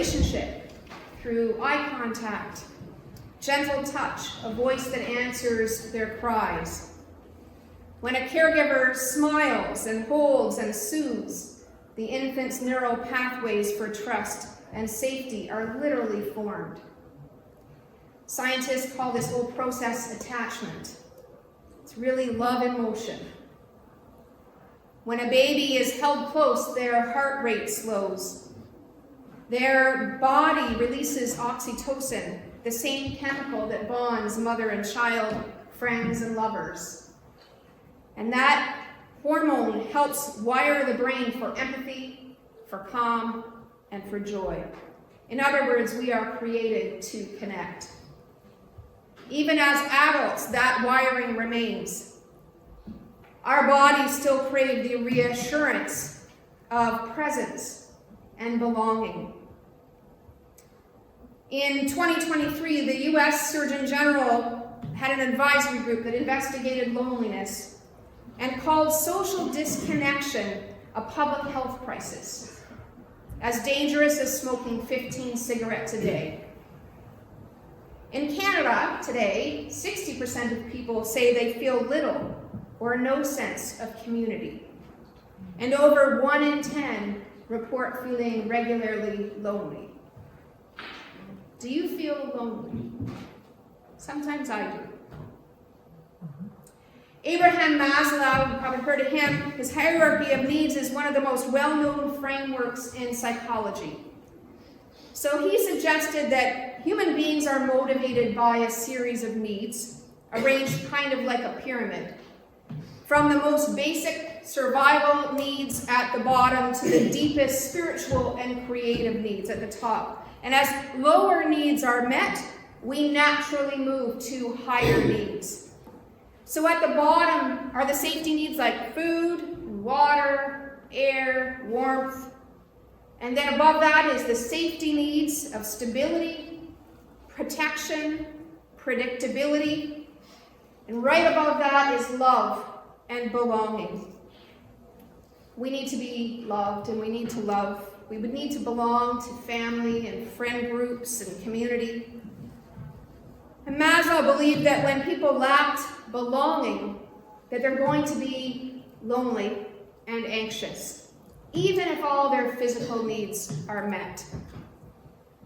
relationship through eye contact, gentle touch, a voice that answers their cries. When a caregiver smiles and holds and soothes, the infant's neural pathways for trust and safety are literally formed. Scientists call this whole process attachment. It's really love in motion. When a baby is held close, their heart rate slows. Their body releases oxytocin, the same chemical that bonds mother and child, friends and lovers. And that hormone helps wire the brain for empathy, for calm, and for joy. In other words, we are created to connect. Even as adults, that wiring remains. Our bodies still crave the reassurance of presence and belonging. In 2023, the U.S. Surgeon General had an advisory group that investigated loneliness and called social disconnection a public health crisis, as dangerous as smoking 15 cigarettes a day. In Canada today, 60% of people say they feel little or no sense of community, and over 1 in 10 report feeling regularly lonely. Do you feel lonely? Sometimes I do. Abraham Maslow, you've probably heard of him. His hierarchy of needs is one of the most well-known frameworks in psychology. So he suggested that human beings are motivated by a series of needs, arranged kind of like a pyramid, from the most basic survival needs at the bottom to the deepest spiritual and creative needs at the top. And as lower needs are met, we naturally move to higher needs. So at the bottom are the safety needs like food, water, air, warmth. And then above that is the safety needs of stability, protection, predictability. And right above that is love and belonging. We need to be loved and we need to love. We would need to belong to family and friend groups and community. And Maslow believed that when people lacked belonging, that they're going to be lonely and anxious, even if all their physical needs are met.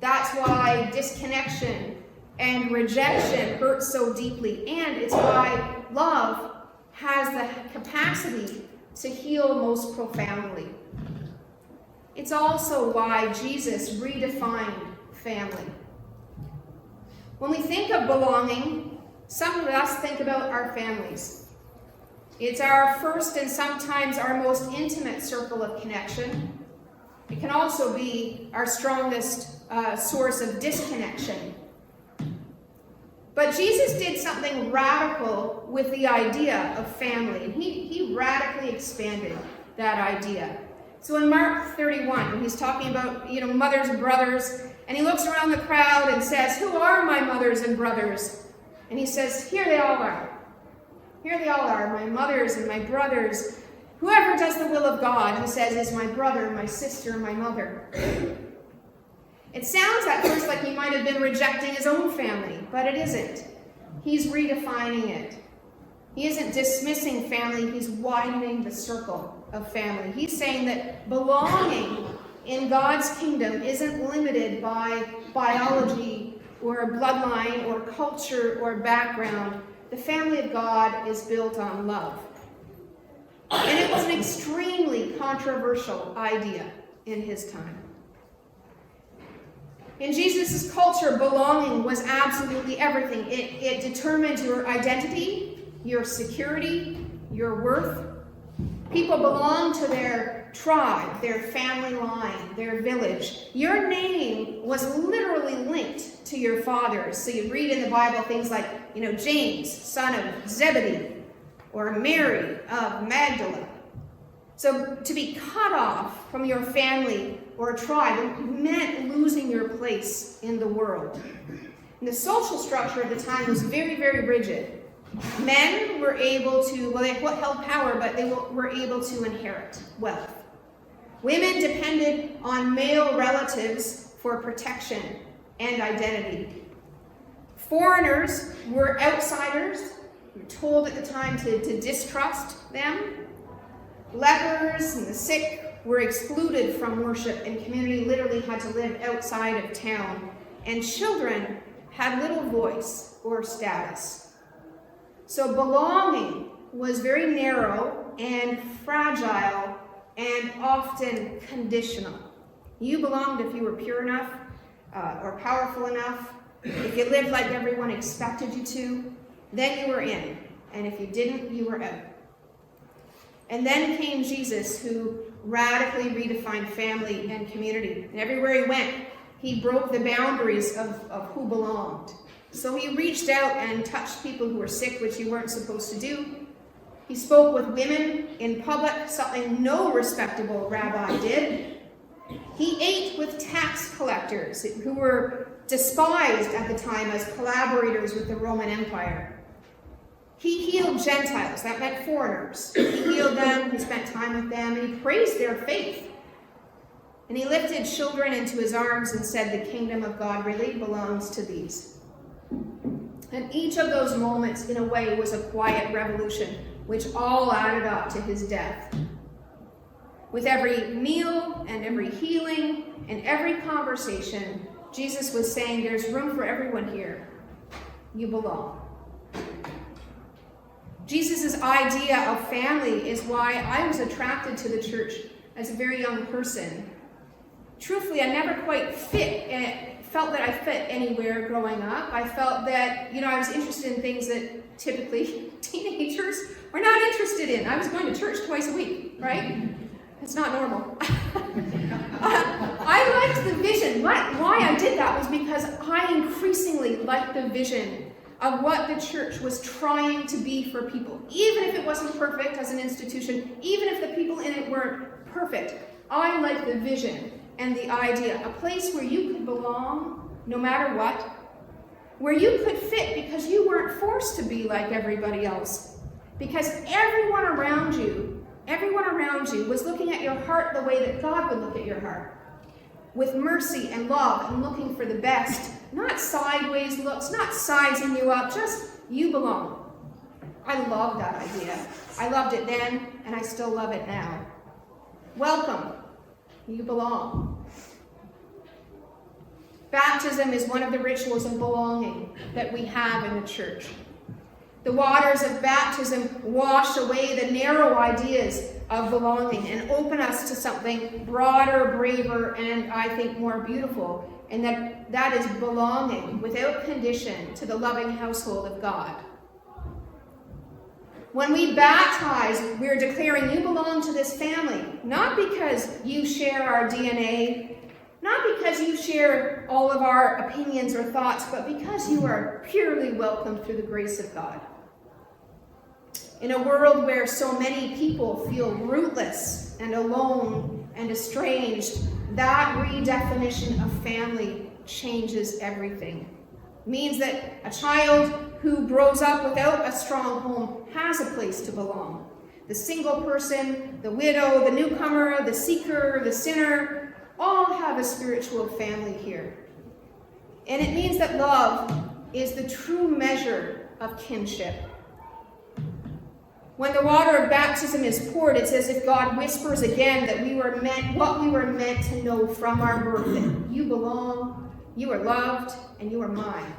That's why disconnection and rejection hurt so deeply, and it's why love has the capacity to heal most profoundly. It's also why Jesus redefined family. When we think of belonging, some of us think about our families. It's our first and sometimes our most intimate circle of connection. It can also be our strongest source of disconnection. But Jesus did something radical with the idea of family, and he radically expanded that idea. So in Mark 31, when he's talking about, mothers and brothers, and he looks around the crowd and says, "Who are my mothers and brothers?" And he says, "Here they all are. Here they all are, my mothers and my brothers. Whoever does the will of God," he says, "is my brother, my sister, my mother." It sounds at first like he might have been rejecting his own family, but it isn't. He's redefining it. He isn't dismissing family, he's widening the circle of family. He's saying that belonging in God's kingdom isn't limited by biology or bloodline or culture or background. The family of God is built on love. And it was an extremely controversial idea in his time. In Jesus' culture, belonging was absolutely everything. It determined your identity, your security, your worth. People belonged to their tribe, their family line, their village. Your name was literally linked to your father's. So you read in the Bible things like, James, son of Zebedee, or Mary of Magdala. So to be cut off from your family or tribe meant losing your place in the world. And the social structure of the time was very, very rigid. Men were able to, they held power, but they were able to inherit wealth. Women depended on male relatives for for protection and identity. Foreigners were outsiders. We were told at the time to distrust them. Lepers and the sick were excluded from worship, and community literally had to live outside of town. And children had little voice or status. So belonging was very narrow and fragile and often conditional. You belonged if you were pure enough or powerful enough. If you lived like everyone expected you to, then you were in. And if you didn't, you were out. And then came Jesus, who radically redefined family and community. And everywhere he went, he broke the boundaries of who belonged. So he reached out and touched people who were sick, which you weren't supposed to do. He spoke with women in public, something no respectable rabbi did. He ate with tax collectors, who were despised at the time as collaborators with the Roman Empire. He healed Gentiles, that meant foreigners. He healed them, he spent time with them, and he praised their faith. And he lifted children into his arms and said, the kingdom of God really belongs to these. And each of those moments, in a way, was a quiet revolution, which all added up to his death. With every meal and every healing and every conversation, Jesus was saying, there's room for everyone here. You belong. Jesus' idea of family is why I was attracted to the church as a very young person. Truthfully, I never quite felt that I fit anywhere growing up. I felt that, I was interested in things that typically teenagers were not interested in. I was going to church twice a week, right? It's not normal. I liked the vision. Why I did that was because I increasingly liked the vision of what the church was trying to be for people. Even if it wasn't perfect as an institution, even if the people in it weren't perfect, I liked the vision and the idea. A place where you could belong no matter what, where you could fit because you weren't forced to be like everybody else. Because everyone around you was looking at your heart the way that God would look at your heart. With mercy and love and looking for the best. Not sideways looks, not sizing you up, just you belong. I love that idea. I loved it then, and I still love it now. Welcome. You belong. Baptism is one of the rituals of belonging that we have in the church. The waters of baptism wash away the narrow ideas of belonging and open us to something broader, braver, and I think more beautiful, and that is belonging without condition to the loving household of God. When we baptize, we're declaring you belong to this family, not because you share our DNA, not because you share all of our opinions or thoughts, but because you are purely welcomed through the grace of God. In a world where so many people feel rootless and alone and estranged, that redefinition of family changes everything. It means that a child who grows up without a strong home has a place to belong. The single person, the widow, the newcomer, the seeker, the sinner, all have a spiritual family here. And it means that love is the true measure of kinship. When the water of baptism is poured, it's as if God whispers again that what we were meant to know from our birth, that you belong, you are loved, and you are mine.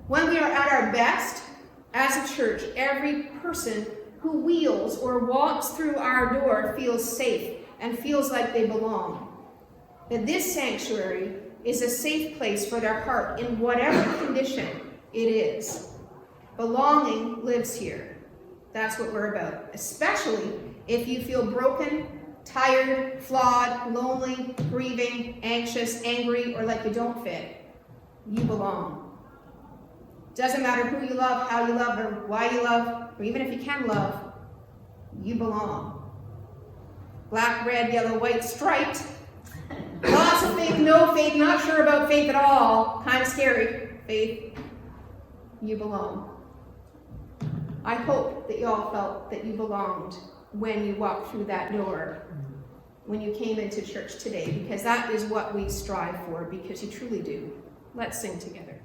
When we are at our best as a church, every person who wheels or walks through our door feels safe and feels like they belong. That this sanctuary is a safe place for their heart in whatever condition it is. Belonging lives here. That's what we're about, especially if you feel broken, tired, flawed, lonely, grieving, anxious, angry, or like you don't fit. You belong. Doesn't matter who you love, how you love, or why you love, or even if you can love, you belong. Black, red, yellow, white, striped. Lots of faith, no faith, not sure about faith at all. Kind of scary. Faith. You belong. I hope that you all felt that you belonged when you walked through that door. when you came into church today, because that is what we strive for, because you truly do. Let's sing together.